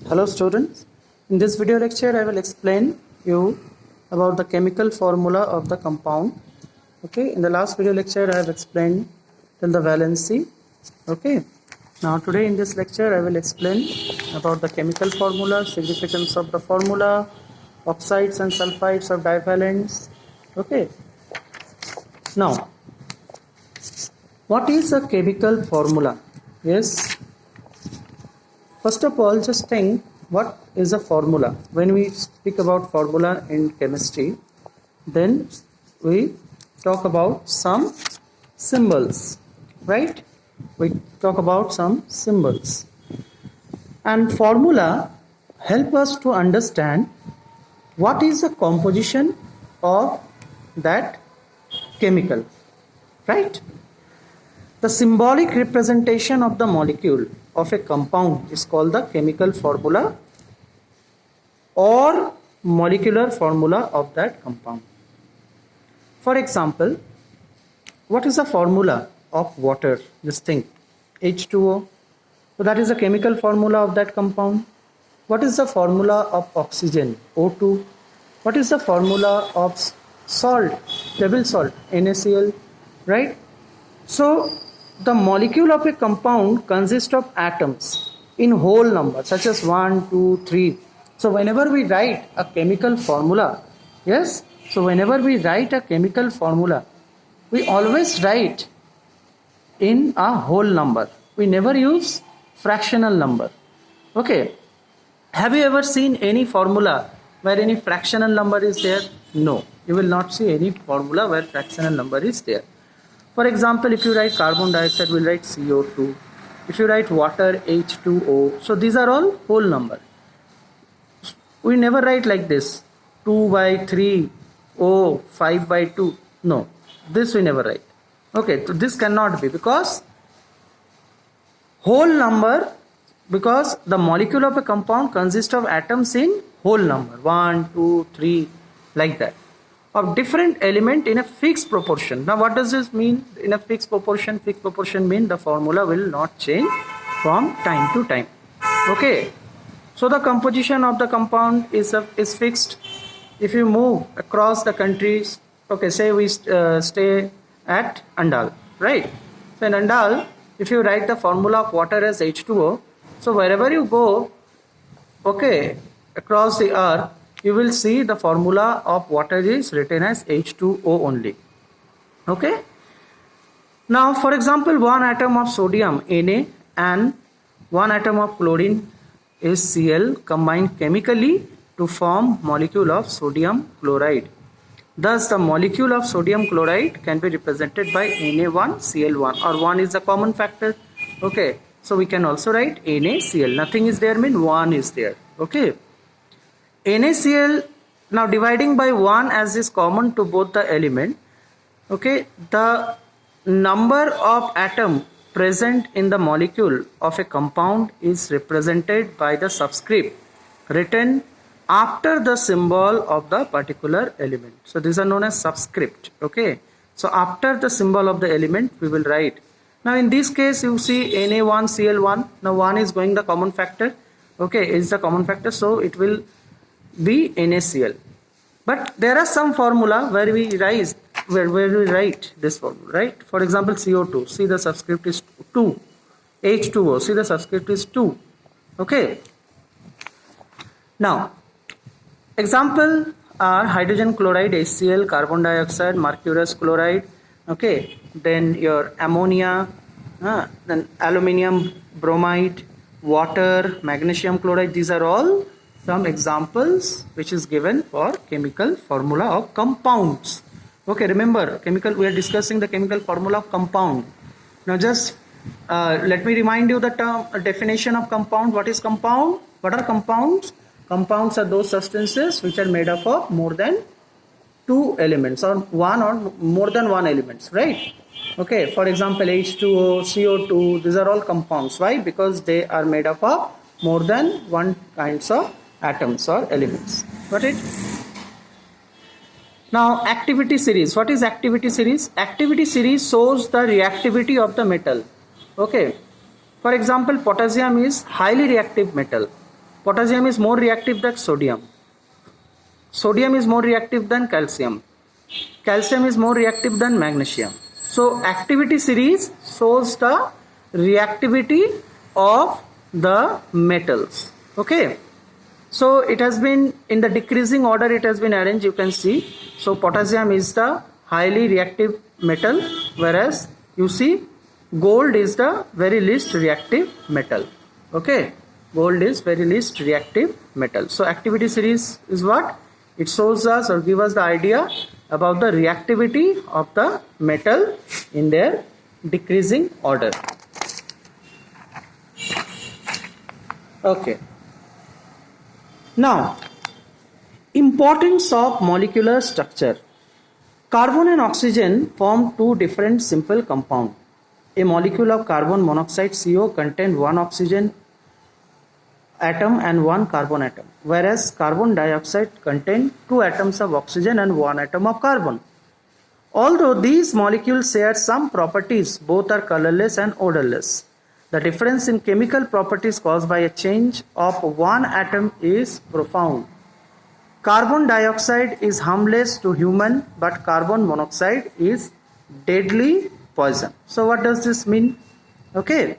Hello students, in this video lecture I will explain you about the chemical formula of the compound. Okay, in the last video lecture I have explained till the valency. Okay, now today in this lecture I will explain about the chemical formula, significance of the formula, oxides and sulfides of divalents. Okay, now what is a chemical formula? Yes, first of all, just think what is a formula. When we speak about formula in chemistry, then we talk about some symbols, right? We talk about some symbols. And formula help us to understand what is the composition of that chemical, right? The symbolic representation of the molecule of a compound is called the chemical formula or molecular formula of that compound. For example, what is the formula of water? Just think, H2O. So that is the chemical formula of that compound. What is the formula of oxygen? O2. What is the formula of salt? Table salt, NaCl, right? So the molecule of a compound consists of atoms in whole number such as 1, 2, 3. So whenever we write a chemical formula, yes, so whenever we write a chemical formula, we always write in a whole number. We never use fractional number. Okay. Have you ever seen any formula where any fractional number is there? No. You will not see any formula where fractional number is there. For example, if you write carbon dioxide, we'll write CO2. If you write water, H2O. So these are all whole number. We never write like this, 2 by 3, O, 5 by 2. No, this we never write. Okay, so this cannot be because whole number, because the molecule of a compound consists of atoms in whole number, 1, 2, 3, like that, of different element in a fixed proportion. Now what does this mean? In a fixed proportion? Fixed proportion means the formula will not change from time to time. Okay, so the composition of the compound is fixed. If you move across the countries, okay, say we stay at Andal, right? So in Andal, if you write the formula of water as H2O, so wherever you go, okay, across the earth, you will see the formula of water is written as H2O only. Okay. Now, for example, one atom of sodium Na and one atom of chlorine is Cl combined chemically to form molecule of sodium chloride. Thus, the molecule of sodium chloride can be represented by Na1Cl1, or 1 is the common factor. Okay. So we can also write NaCl. Nothing is there means 1 is there. Okay. NaCl, now dividing by 1 as is common to both the element, okay, the number of atom present in the molecule of a compound is represented by the subscript written after the symbol of the particular element. So these are known as subscript. Okay, so after the symbol of the element we will write. Now in this case you see Na1Cl1. Now 1 is going the common factor. Okay, is the common factor, so it will be NaCl. But there are some formula where we write this formula, right? For example, CO2, see the subscript is 2. H2O, see the subscript is 2. Okay. Now, example are hydrogen chloride, HCl, carbon dioxide, mercurous chloride. Okay. Then your ammonia, then aluminium bromide, water, magnesium chloride. These are all some examples which is given for chemical formula of compounds. Okay, remember we are discussing the chemical formula of compound. Now just let me remind you the term definition of compound. What is compound? What are compounds? Compounds are those substances which are made up of more than 2 elements or more than 1 elements, right? Okay, for example, H2O, CO2, these are all compounds. Why? Because they are made up of more than 1 kinds of atoms or elements. Got it? Now activity series. What is activity series? Activity series shows the reactivity of the metal. Okay. For example, potassium is highly reactive metal. Potassium is more reactive than sodium. Sodium is more reactive than calcium. Calcium is more reactive than magnesium. So activity series shows the reactivity of the metals. Okay. So it has been in the decreasing order, it has been arranged, you can see. So potassium is the highly reactive metal, whereas you see gold is the very least reactive metal. Okay, gold is very least reactive metal. So activity series is what? It shows us or give us the idea about the reactivity of the metal in their decreasing order. Okay. Now, importance of molecular structure. Carbon and oxygen form two different simple compounds. A molecule of carbon monoxide CO contains one oxygen atom and one carbon atom, whereas carbon dioxide contains two atoms of oxygen and one atom of carbon. Although these molecules share some properties, both are colorless and odorless. The difference in chemical properties caused by a change of one atom is profound. Carbon dioxide is harmless to human, but carbon monoxide is deadly poison. So what does this mean? Okay.